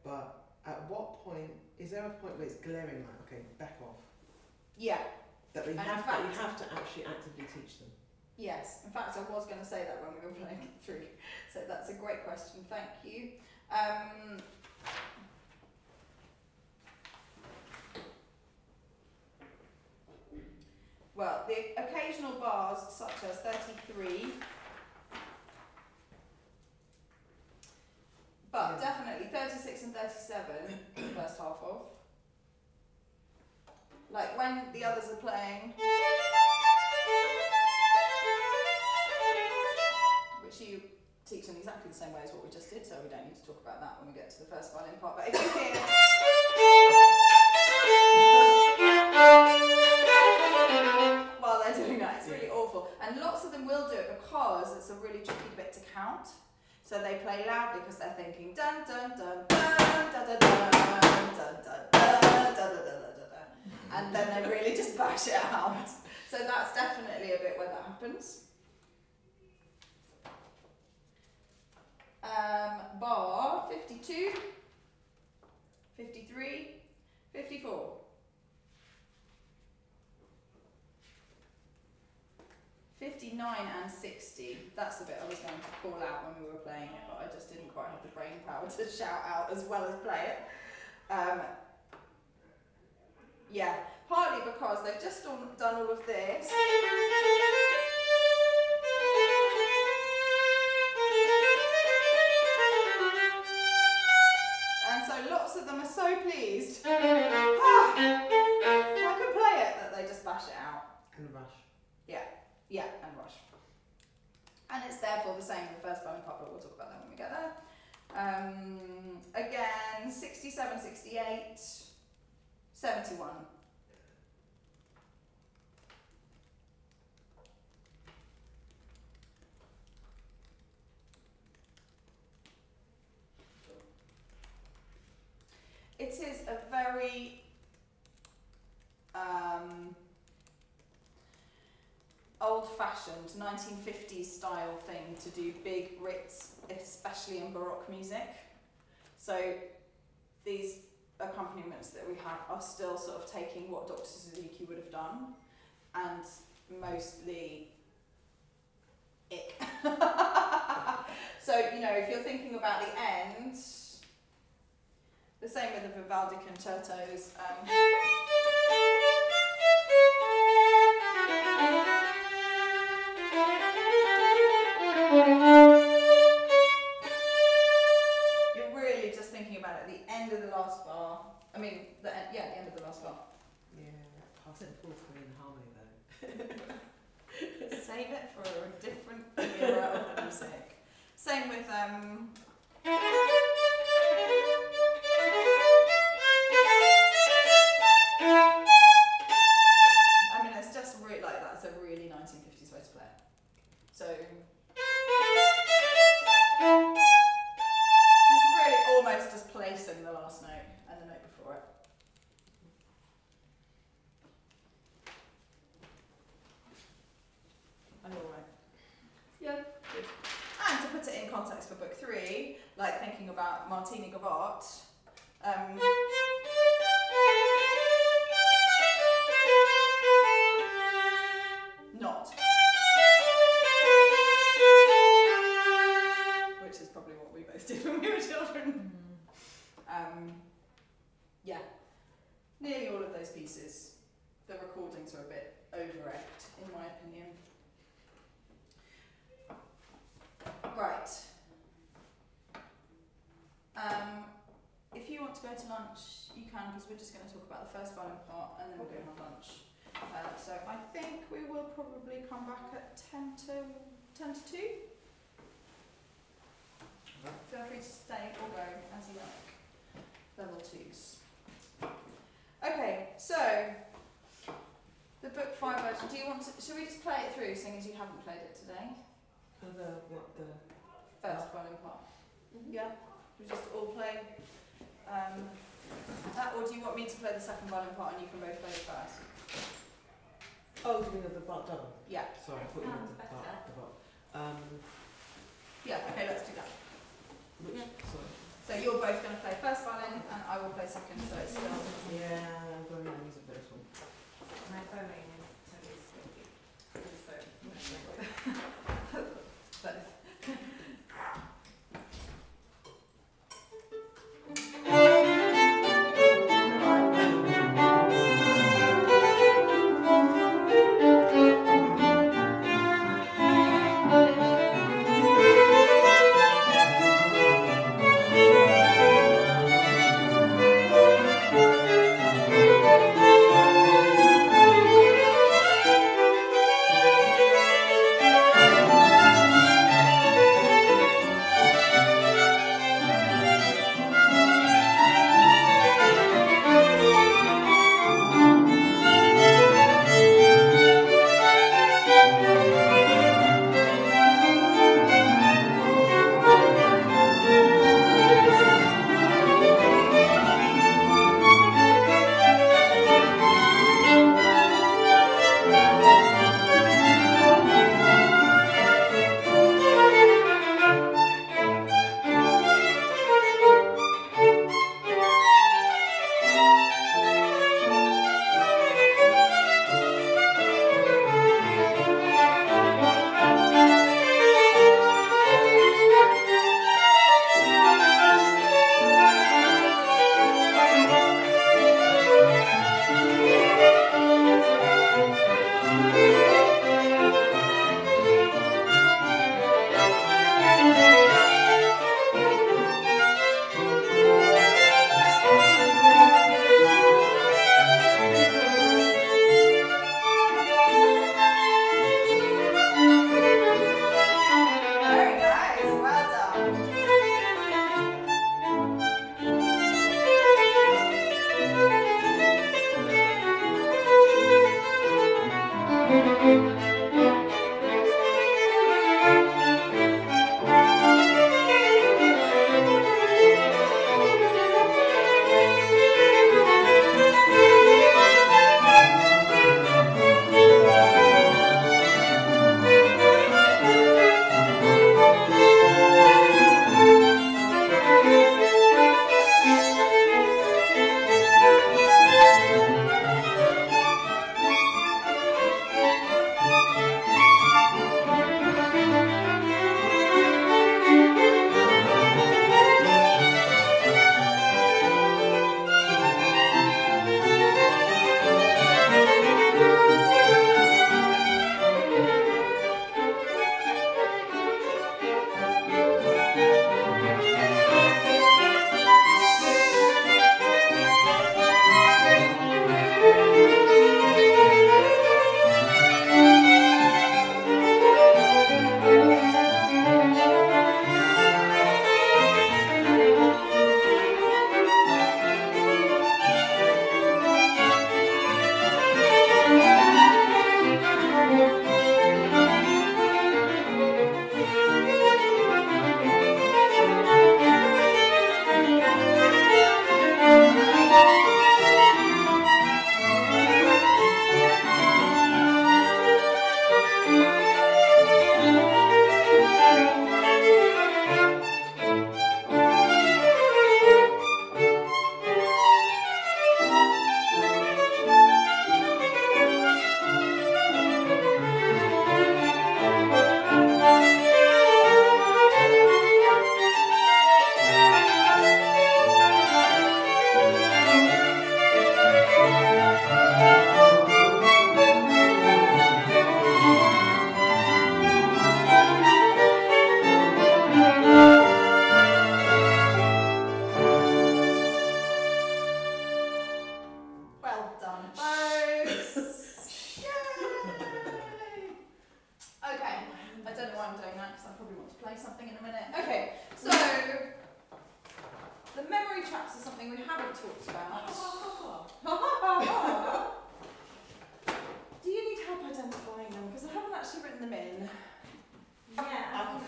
But at what point, is there a point where it's glaring like, okay, back off? Yeah. That you And have in fact- to actually actively teach them. Yes. In fact, I was going to say that when we were playing it through. So that's a great question. Thank you. Well, the occasional bars, such as 33, but Yeah. definitely 36 and 37, the first half of. Like when the others are playing, which you teach in exactly the same way as what we just did, so we don't need to talk about that when we get to the first violin part. But if you hear while they're doing that, it's really awful. And lots of them will do it because it's a really tricky bit to count. So they play loudly because they're thinking dun dun dun dun dun dun dun dun dun dun dun dun dun, and then they really just bash it out. So that's definitely a bit where that happens. Bar 52, 53, 54. 59 and 60, that's the bit I was going to call out when we were playing it, but I just didn't quite have the brain power to shout out as well as play it. Yeah, partly because they've just done all of this. And so lots of them are so pleased. I can play it that they just bash it out. And rush. Yeah, and rush. And it's therefore the same in the first violin part, but we'll talk about that when we get there. Again, 67, 68, 71. It is a very old-fashioned 1950s style thing to do big rits, especially in Baroque music. So these accompaniments that we have are still sort of taking what Dr. Suzuki would have done, and mostly ick. So, you know, if you're thinking about the end, the same with the Vivaldi concertos. You're really just thinking about it at the end of the last bar. I mean, the end of the last bar. Yeah, that pass and forth coming in harmony though. Save it for a different era of music. Same with I mean, it's just really like that's a really 1950s way to play it. So it's really almost just placing the last note and the note before it. Are you alright? Yeah. Good. And to put it in context for book 3, like thinking about Martini Gavotte, not. Which is probably what we both did when we were children. Yeah. Nearly all of those pieces, the recordings are a bit over-egged, in my opinion. Right. If you want to go to lunch, you can, because we're just going to talk about the first violin part and then we'll go on lunch. So I think we will probably come back at 10 to 2. Feel free to stay or go as you like. Level 2s. Okay, so The book 5 version. Do you want to? Should we just play it through, seeing as you haven't played it today? The First violin part. Yeah. We just all play that, or do you want me to play the second violin part and you can both play it first? Oh, do you mean the part double? Yeah. Sorry, I thought you meant the part. Yeah. Okay, let's do that. Which? Yeah. Sorry. So you're both going to play first violin and I will play second. So it's still. Yeah, I'm going to use a first one. My bowing is totally squeaky. Both.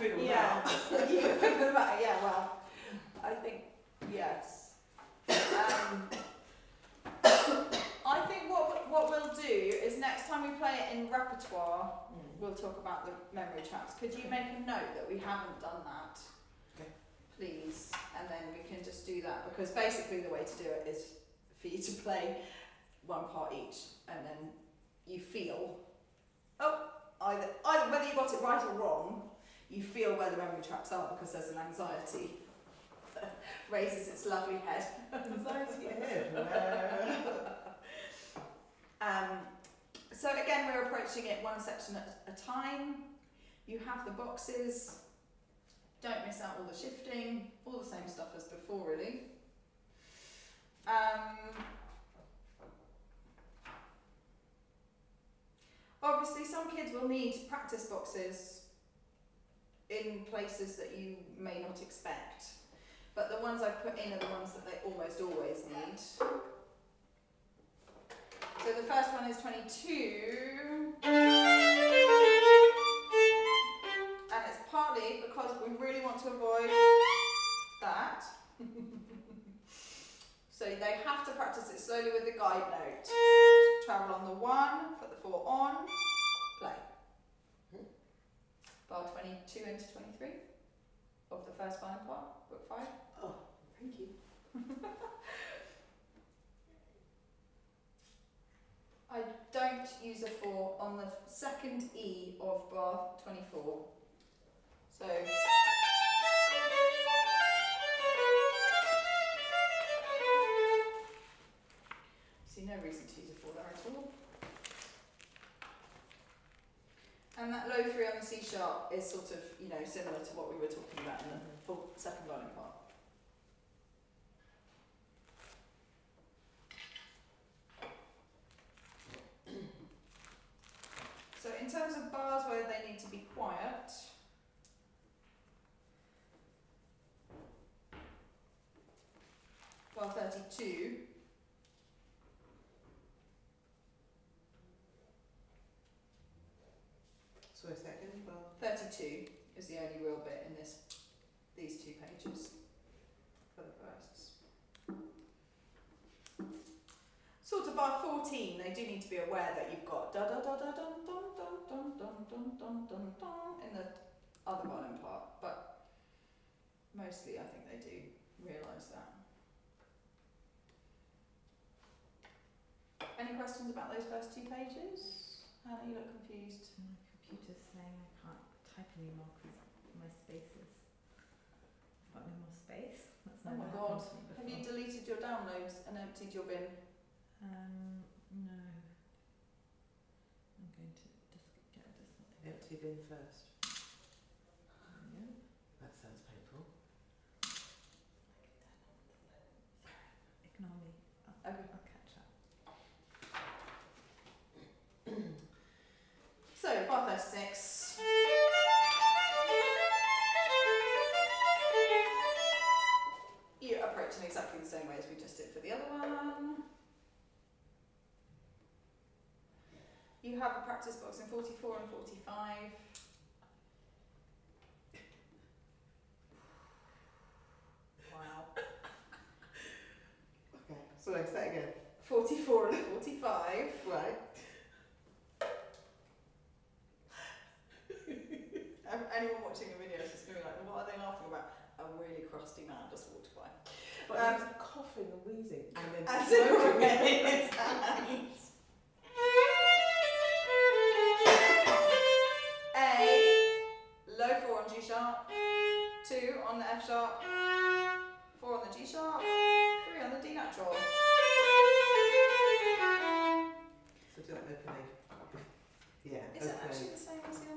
figure them Yeah, out. you can figure them out. Yeah, well, I think yes. I think what we'll do is next time we play it in repertoire, we'll talk about the memory tracks. Could you make a note that we haven't done that, please? And then we can just do that, because basically the way to do it is for you to play one part each, and then you feel, either whether you got it right or wrong, you feel where the memory tracks are, because there's an anxiety that raises its lovely head. Anxiety ahead. So again, we're approaching it one section at a time. You have the boxes. Don't miss out all the shifting, all the same stuff as before, really. Obviously, some kids will need practice boxes in places that you may not expect, but the ones I've put in are the ones that they almost always need. So the first one is 22, and it's partly because we really want to avoid that. So they have to practice it slowly with the guide note. Travel on the 1, put the 4 on, play. Bar 22 into 23 of the first violin part, book 5. Oh, thank you. I don't use a 4 on the second E of bar 24. So see no reason to use a 4 there at all. And that low 3 on the C sharp is sort of, you know, similar to what we were talking about in the full second violin part. So in terms of bars where they need to be quiet, bar 32, So a second, well, 32 is the only real bit in these 2 pages for the firsts. Sort of bar 14, they do need to be aware that you've got da da da da dun dun dun dun dun dun dun dun dun in the other violin part, but mostly I think they do realise that. Any questions about those first 2 pages? Hannah, you look confused. My computer's saying I can't type anymore because my spaces. I've got no more space. That's Oh never my happened God. to me before. Have you deleted your downloads and emptied your bin? No. I'm going to just get this one. empty bin first. Yeah. That sounds painful. Ignore me. Okay. I'll catch up. So, bar 36. You approach in exactly the same way as we just did for the other one. You have a practice box in 44 and 45. Wow. Okay, so let's say again. 44 and 45. Right. Anyone watching the video is just going to be like, what are they laughing about? A really crusty man just walked by. But he was coughing and wheezing and then As smoking. in his hands. A, low 4 on G sharp, 2 on the F sharp, 4 on the G sharp, 3 on the D natural. So do that opening. Yeah, Is it opening. actually the same as your...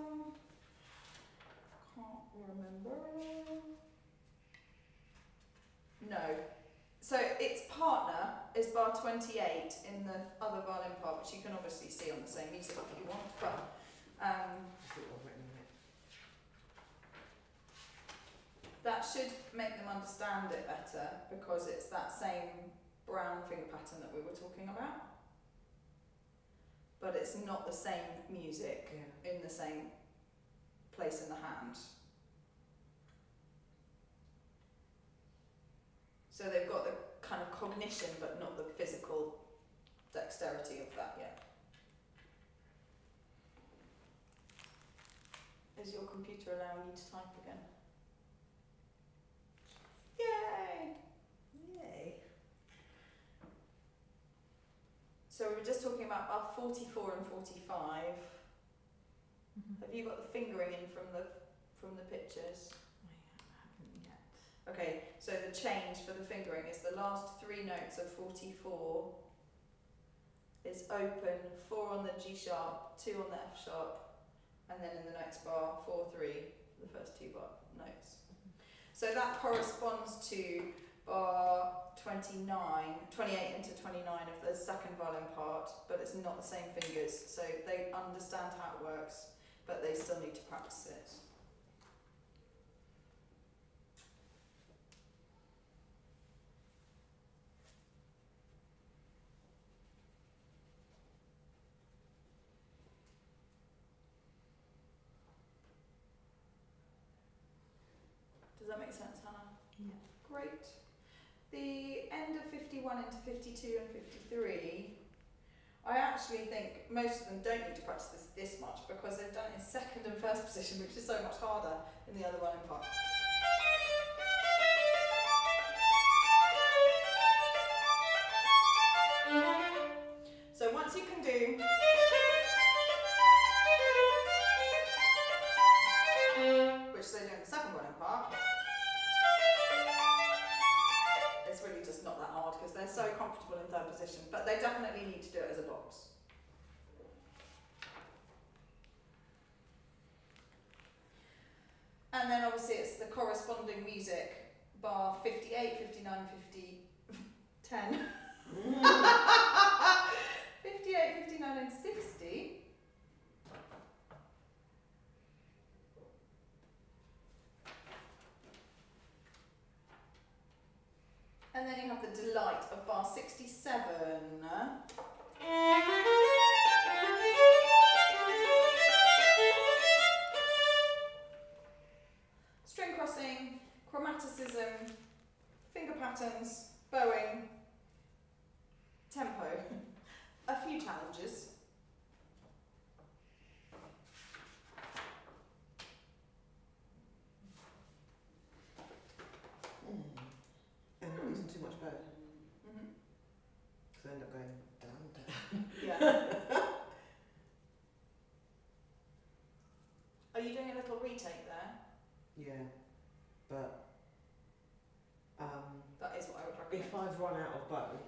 Can't remember. No. So its partner is bar 28 in the other violin part, which you can obviously see on the same music if you want, but Just a little written in it. that should make them understand it better, because it's that same brown finger pattern that we were talking about. But it's not the same music Yeah. in the same place in the hand. So they've got the kind of cognition, but not the physical dexterity of that yet. Is your computer allowing you to type again? Yay! Yay. So we were just talking about our 44 and 45. Have you got the fingering in from the pictures? I haven't yet. Okay, so the change for the fingering is the last 3 notes of 44 is open, 4 on the G sharp, 2 on the F sharp, and then in the next bar, 4, 3, the first 2 bar notes. So that corresponds to bar 28 into 29 of the second violin part, but it's not the same fingers, so they understand how it works, but they still need to practice it. Does that make sense, Hannah? Yeah. Great. The end of 51 into 52 and 53, I actually think most of them don't need to practice this much because they've done it in second and first position, which is so much harder in the other violin part. So once you can do which they do in the second violin part, it's really just not that hard because they're so comfortable in third position, but they definitely need to do it as a box. And then obviously it's the corresponding music, bar 58, 59, 50, 10. 58, 59 and 60. And then you have the delight of bar 67. String crossing, chromaticism, finger patterns, bowing, tempo. A few challenges. And not using too much bow, Mm-hmm. because I end up going down, down. Yeah. Are you doing a little retake there? Yeah, but That is what I would recommend. if I've run out of bow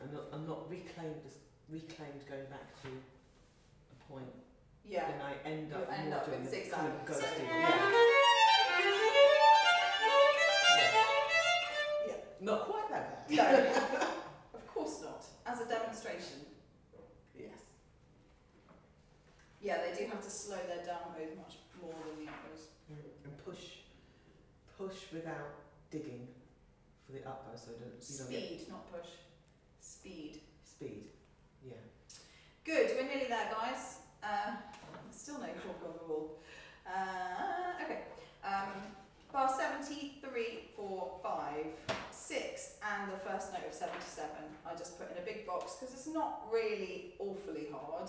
and not reclaimed going back to a point, Yeah. then I end You'll up end more up doing with the zigzag. kind of ghosting. Yeah. Yeah. Not quite that bad. No. Of course not. As a demonstration. Yes. Yeah, they do have to slow their down mode much more than the others. And push without digging for the up bow, so don't you don't get Speed, not push. Speed. speed. Yeah. Good, we're nearly there, guys. Still no cork on the wall. Okay. Bar 73, 4, 5, 6, and the first note of 77. I just put in a big box because it's not really awfully hard,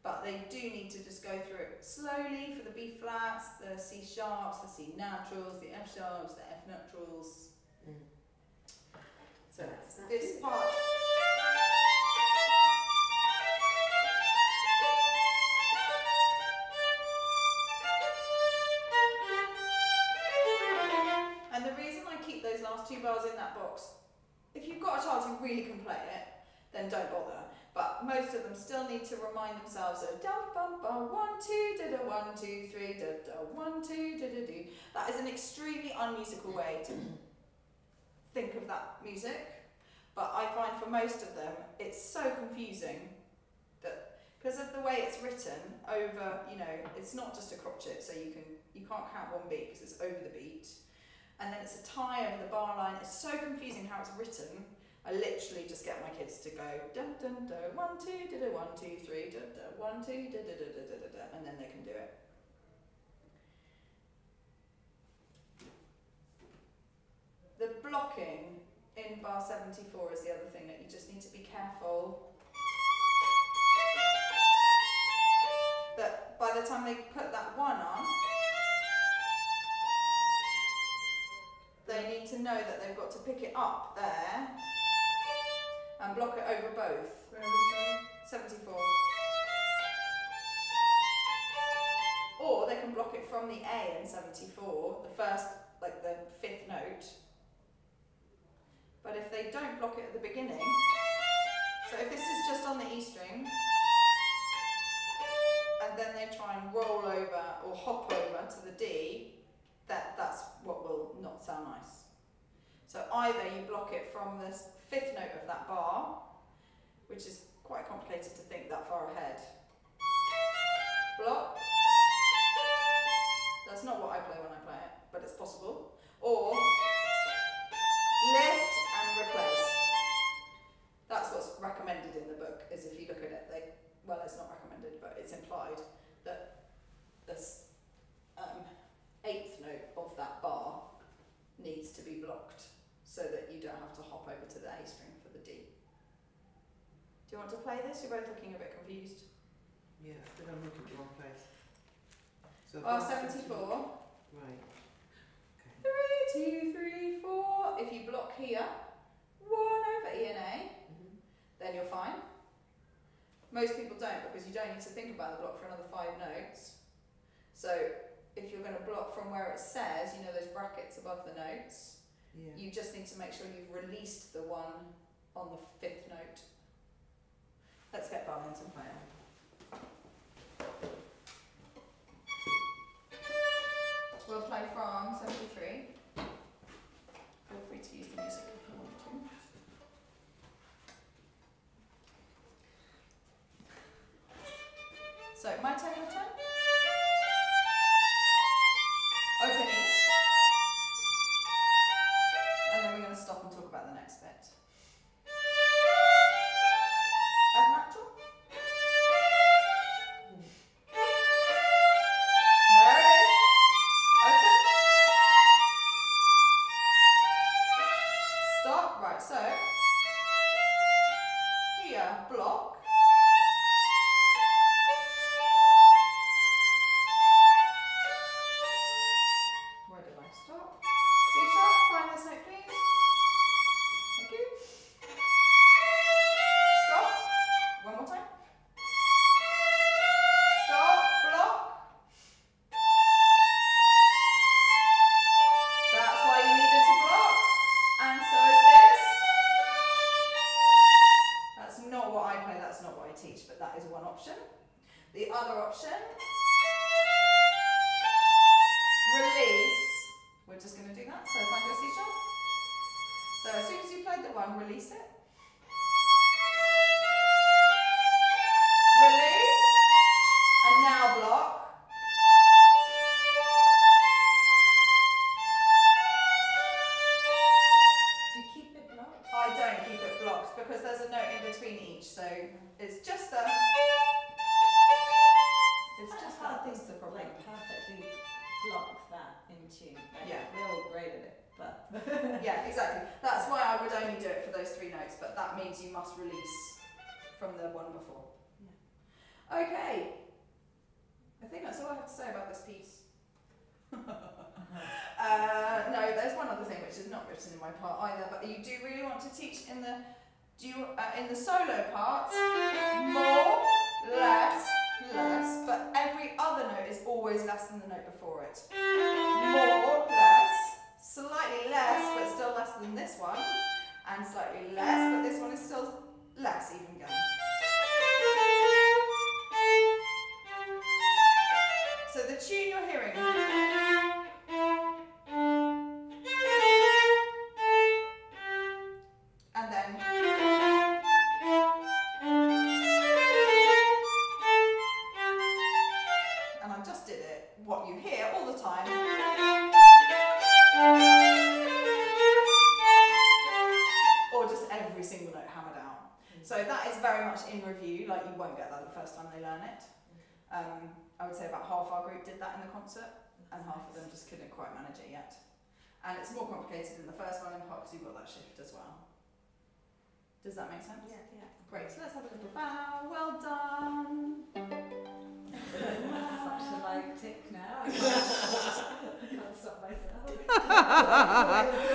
but they do need to just go through it slowly for the B flats, the C sharps, the C naturals, the F sharps, the F naturals. So this part. And the reason I keep those last 2 bars in that box, if you've got a child who really can play it, then don't bother. But most of them still need to remind themselves of dum bum bum 1 2 da da 1 2 3 da da 1 2 da da do. That is an extremely unmusical way to think of that music. But I find for most of them it's so confusing that because of the way it's written over, you know, it's not just a crotchet, so you can't count 1 beat because it's over the beat. And then it's a tie over the bar line. It's so confusing how it's written. I literally just get my kids to go dun dun dun 1 2 da da 1 2 3 da da 1 2 da da da da da da, and then they can do it. The blocking bar 74 is the other thing that you just need to be careful that by the time they put that one on, they need to know that they've got to pick it up there and block it over both. Where are we 74. Or they can block it from the A in 74, the first, like the 5th note. But if they don't block it at the beginning, so if this is just on the E string, and then they try and roll over or hop over to the D, that's what will not sound nice. So either you block it from the 5th note of that bar, which is quite complicated to think that far ahead. Block. That's not what I play when I play it, but it's possible. Or lift and replace. That's what's recommended in the book, is if you look at it, well, it's not recommended, but it's implied that this 8th note of that bar needs to be blocked so that you don't have to hop over to the A string for the D. Do you want to play this? You're both looking a bit confused. Yeah, I think I'm looking at the wrong place. So Bar bar 74. Right. 3, 2, 3, 4. If you block here, 1 over E and A, then you're fine. Most people don't, because you don't need to think about the block for another 5 notes. So if you're going to block from where it says, you know, those brackets above the notes, you just need to make sure you've released the one on the 5th note. Let's get violins and play on. We'll play from 73. Feel free to use the music if you want to. So, my turn, your turn. Open ears. And then we're going to stop and talk about the next bit. F natural. There it is. Open. Stop. Right, so here, block. Where did I stop? C sharp, find this note please. Thank you. Stop. One more time. Stop, block. That's why you needed to block. And so is this. That's not what I play, that's not what I teach, but that is one option. The other option, release. We're just going to do that. So find your C sharp. So as soon as you played the one, release it. Release. And now block. Do you keep it blocked? I don't keep it blocked because there's a note in between each. So it's just the. It's just that. That's the problem. Like perfectly block that in tune. Like, Yeah. we're all great at it, but Yeah, exactly. That's why I would only do it for those 3 notes, but that means you must release from the one before. Yeah. Okay. I think that's all I have to say about this piece. No, there's one other thing which is not written in my part either, but you do really want to teach in the solo parts more, less, less, but every other note is always less than the note before it. More, less, slightly less, but still less than this one, and slightly less, but this one is still less even going. So the tune you're hearing, and then and I just did it, what you hear all the time. Or just every single note hammered out. So that is very much in review, like you won't get that the first time they learn it. I would say about half our group did that in the concert, and half of them just couldn't quite manage it yet. And it's more complicated in the first one in part because you've got that shift as well. Does that make sense? Yeah. Great. So let's have a little bow. Well done. Such a like tick now. I can't stop myself.